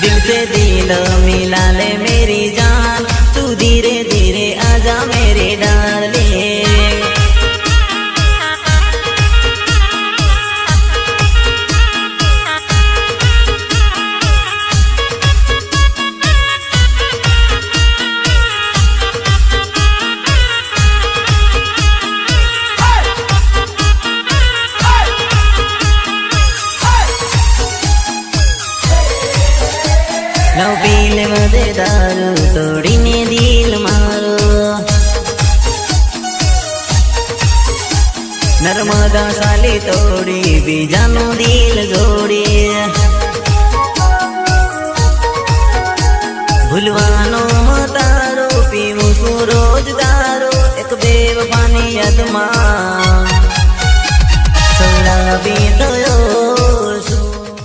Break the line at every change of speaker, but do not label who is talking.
दिल से दिल मिला ले मेरी जान, तू धीरे धीरे आजा मेरे डार्लिंग। लव पीले मदे दारू तोड़ीने दिल मारो, नर्मदा साली तोड़ी बीजानो दिल जोड़ी।